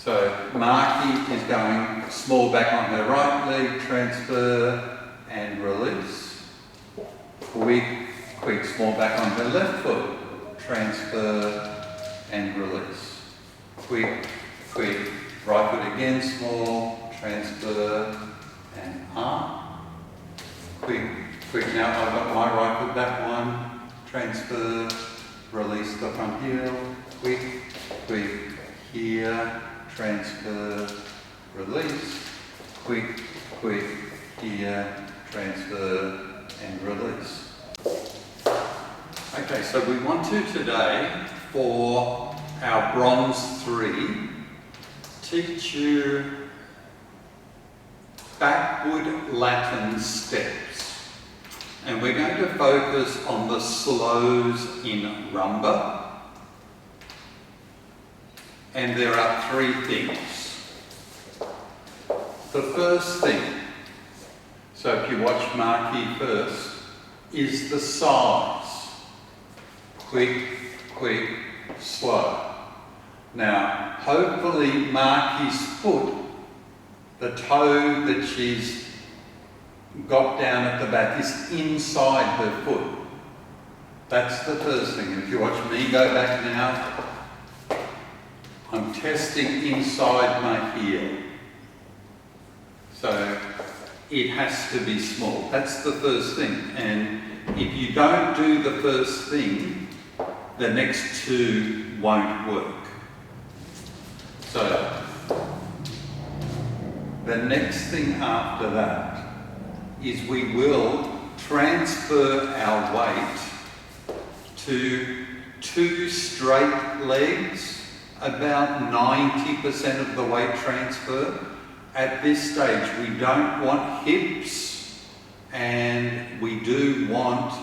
So Marky is going small back on her right leg, transfer and release. Quick, small back on her left foot, transfer and release. Quick, right foot again, small, transfer and up. Quick, now I've got my right foot, that one, transfer, release the front heel, quick, here, transfer, release, quick, here, transfer and release. Okay, so we want to today, for our bronze 3, teach you backward Latin steps. And we're going to focus on the slows in Rumba. And there are 3 things. The first thing, so if you watch Marky first, is the size. Quick, slow. Now, hopefully Marky's foot, the toe that she's got down at the back, is inside her foot. That's the first thing. If you watch me go back now, I'm testing inside my heel. So it has to be small. That's the first thing. And if you don't do the first thing, the next 2 won't work. So the next thing after that is we will transfer our weight to 2 straight legs, about 90% of the weight transfer. At this stage, we don't want hips, and we do want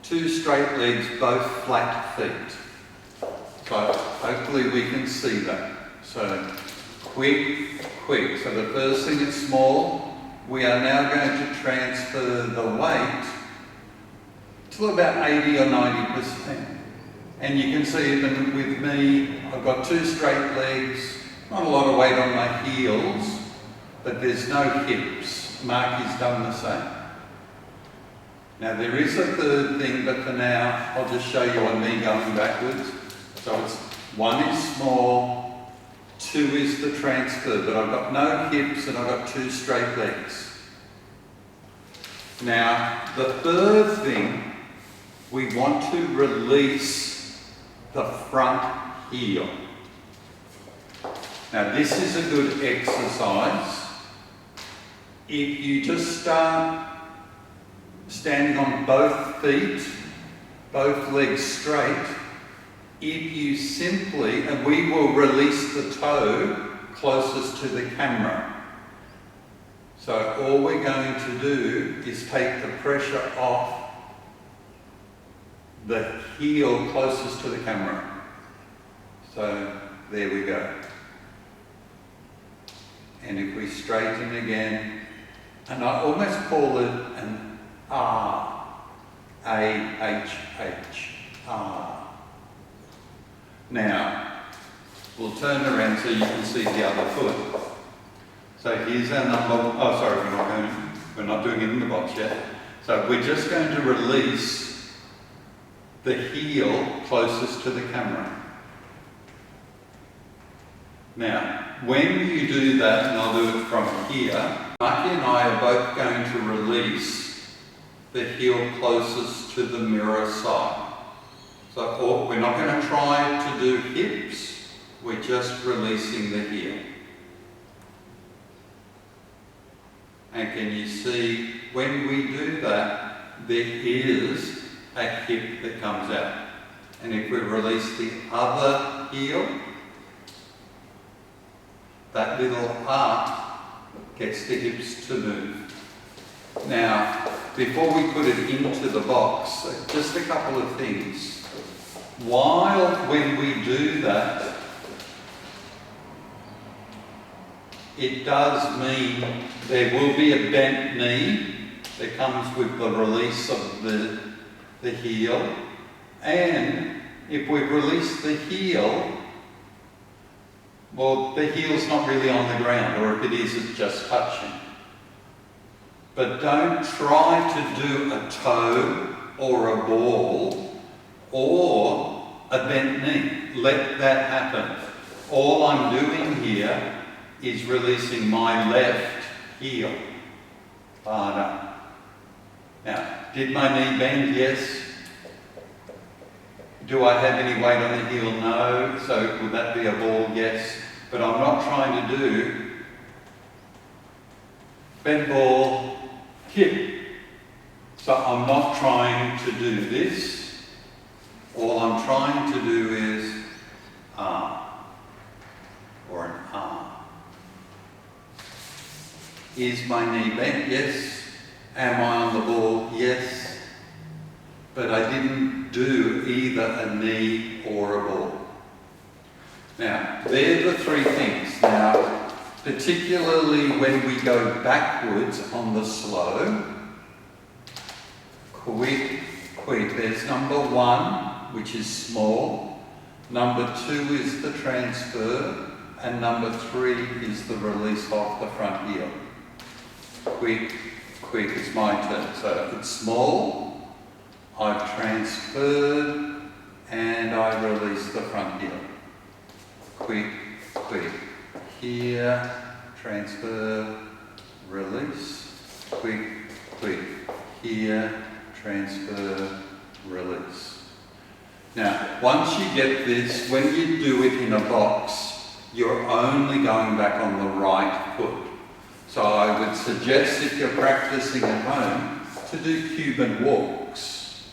2 straight legs, both flat feet. So hopefully we can see that. So quick. So the first thing is small. We are now going to transfer the weight to about 80 or 90%. And you can see even with me, I've got 2 straight legs, not a lot of weight on my heels, but there's no hips. Marky's done the same. Now there is a third thing, but for now, I'll just show you on me going backwards. So it's 1 is small, 2 is the transfer, but I've got no hips and I've got 2 straight legs. Now, the third thing, we want to release the front heel. Now this is a good exercise. If you just start standing on both feet, both legs straight, if you simply, and we will release the toe closest to the camera. So all we're going to do is take the pressure off the heel closest to the camera. So there we go. And if we straighten again, and I almost call it an R, A-H-H, R. Now, we'll turn around so you can see the other foot. So here's our number, oh sorry, we're not doing it in the box yet. So we're just going to release the heel closest to the camera. Now, when you do that, and I'll do it from here, Marky and I are both going to release the heel closest to the mirror side. So we're not going to try to do hips, we're just releasing the heel. And can you see, when we do that, there is a hip that comes out. And if we release the other heel, that little arc gets the hips to move. Now, before we put it into the box, just a couple of things. When we do that, it does mean there will be a bent knee that comes with the release of the heel. And if we release the heel, Well, the heel's not really on the ground, or if it is, it's just touching. But don't try to do a toe or a ball or a bent knee. Let that happen. All I'm doing here is releasing my left heel. Harder. Now, did my knee bend? Yes. Do I have any weight on the heel? No. So would that be a ball? Yes. But I'm not trying to do bend ball, hip. So I'm not trying to do this. All I'm trying to do is arm or an arm. Is my knee bent? Yes. Am I on the ball? Yes. But I didn't do either a knee or a ball. Now, they're the three things. Now, particularly when we go backwards on the slow, quick, quick. There's number one, which is small. Number two is the transfer. And number three is the release off the front heel. Quick, quick, it's my turn. So it's small, I've transferred, and I release the front heel. Quick, quick. Here, transfer, release. Quick, quick. Here, transfer, release. Now, once you get this, when you do it in a box, you're only going back on the right foot. So I would suggest, if you're practicing at home, to do Cuban walks.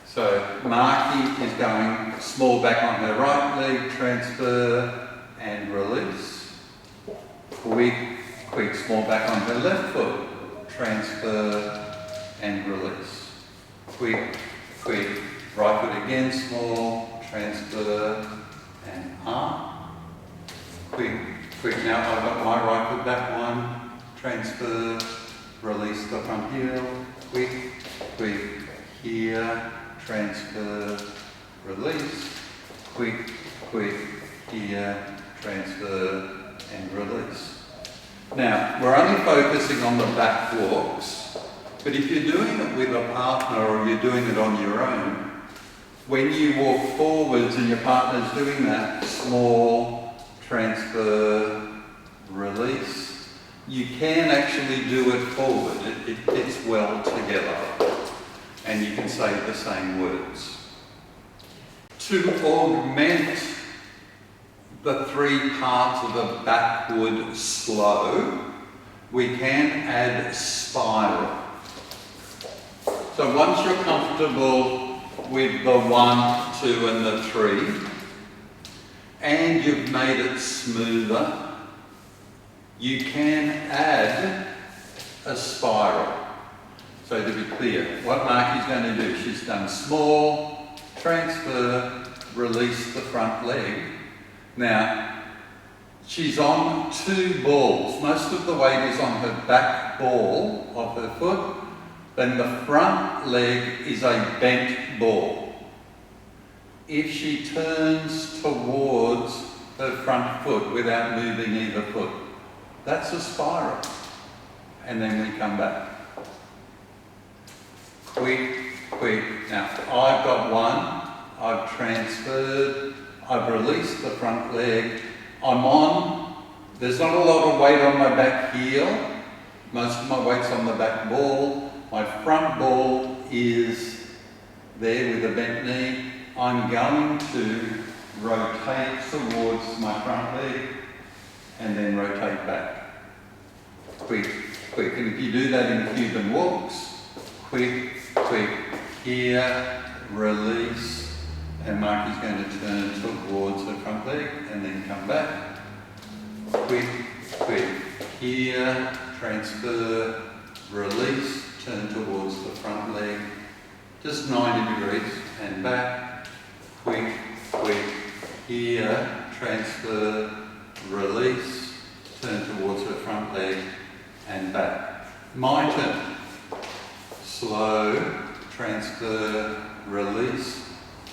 So Marky is going small back on her right leg, transfer and release. Quick, quick, small back on her left foot, transfer and release. Quick, quick, right foot again, small, transfer and arm. Quick, quick, now I've got my right foot back, one, transfer, release the front heel, quick, quick, here, transfer, release, quick, quick, here, transfer and release. Now, we're only focusing on the back walks, but if you're doing it with a partner or you're doing it on your own, when you walk forwards and your partner's doing that, small, transfer, release, you can actually do it forward. It fits well together. And you can say the same words. To augment the three parts of a backward slow, we can add spiral. So once you're comfortable with the 1, 2 and the 3, and you've made it smoother, you can add a spiral. So to be clear, what Marky's going to do, she's done small, transfer, release the front leg. Now, she's on 2 balls. Most of the weight is on her back ball of her foot. Then the front leg is a bent ball. If she turns towards her front foot without moving either foot, that's a spiral. And then we come back. Quick, quick. Now, I've got one, I've transferred, I've released the front leg, I'm on, there's not a lot of weight on my back heel, most of my weight's on the back ball, my front ball is there with a bent knee, I'm going to rotate towards my front leg and then rotate back. Quick, quick. And if you do that in Cuban walks, quick, quick, here, release, and Marky's going to turn towards her front leg and then come back. Quick, quick, here, transfer, release, turn towards the front leg, just 90 degrees and back. Quick, quick, here, transfer, release, turn towards her front leg and back. My turn. Slow, transfer, release.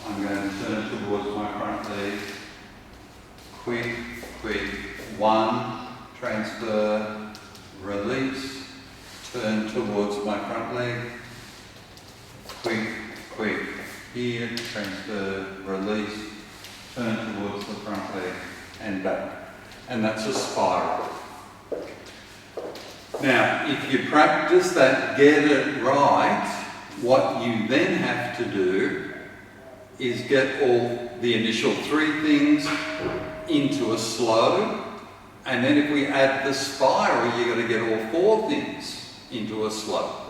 I'm going to turn towards my front leg. Quick, quick. quick. One, transfer, release, turn towards my front leg. Quick, quick. Here, transfer, release, turn towards the front leg and back. And that's a spiral. Now, if you practice that, get it right, what you then have to do is get all the initial 3 things into a slow, and then if we add the spiral, you've got to get all 4 things into a slow.